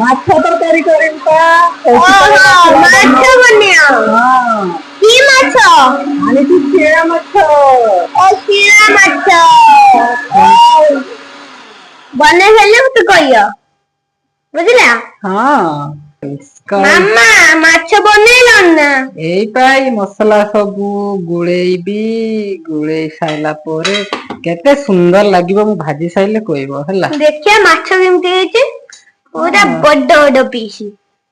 ମାଛ ତରକାରୀ କରିବା ମାଛ ବନିଆ କି ମାଛ ଆଣିଛି ଶିଳା ମାଛ ଶିଳା ମାଛ ବନେଇ ସାରିଲେ ମତେ କହିବ ବୁଝିଲା। ମାମା ମାଛ ବନେଇଲଣି ନା? ଏଇ ମସଲା ସବୁ ଗୋଳେଇବି, ଗୋଳେଇ ସାରିଲା ପରେ କେତେ ସୁନ୍ଦର ଲାଗିବ ମୁଁ ଭାଜି ସାରିଲେ କହିବ ହେଲା। ଦେଖିଆ ମାଛ କେମିତି ହେଇଛି, ପୁରା ବଡ ବଡ ପିସ୍।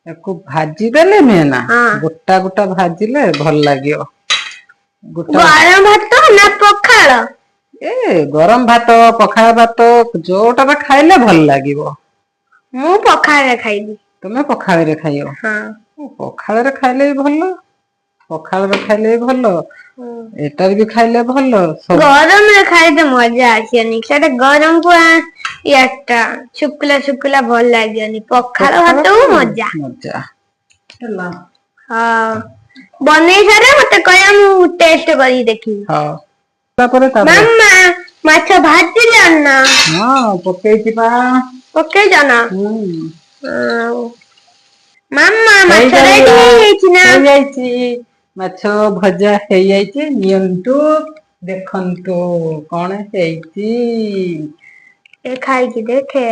ତାକୁ ଭାଜି ଦେଲେ ନୁହେଁ ନା, ଗୋଟା ଗୋଟା ଭାଜିଲେ ଭଲ ଲାଗିବ। ଗରମ ଭାତ ନା ପଖାଳ? ଗରମ ଭାତ ପଖାଳ ଭାତ ଯୋଉଟା ବି ଖାଇଲେ ଭଲ ଲାଗିବ। ମୁଁ ପଖାଳରେ ଖାଇବି। ତମେ ପଖାଳରେ ଖାଇବ? ପଖାଳରେ ଖାଇଲେ ବି ଭଲ, ପଖାଳରେ ଖାଇଲେ ବି ଭଲ, ଏଟାରେ ବି ଖାଇଲେ ଭଲ। ଗରମରେ ଖାଇଲେ ମଜା ଆସିବନି, ସେଟା ଗରମକୁ ଶୁଖିଲା ଶୁଖିଲା ଭଲ ଲାଗିବନି। ପଖାଳ ଭାତକୁ ମଜା ହେଲା। ବନେଇ ସାରେ ମତେ କହିବ, ମୁଁ ଟେଷ୍ଟ କରିକି ଦେଖିବି। ମାମା ମାଛ ଭାଜିଲଣି ନା? ପକେଇଛି ବା। ପକେଇଛ ନା? ମାମା ମାଛ ରେଡି ହେଇଯାଇଛି ନା? ହେଇଯାଇଛି, ମାଛ ଭଜା ହେଇଯାଇଛି, ନିଅନ୍ତୁ ଦେଖନ୍ତୁ କଣ ହେଇଛି। ଖାଇକି ଦେଖେ।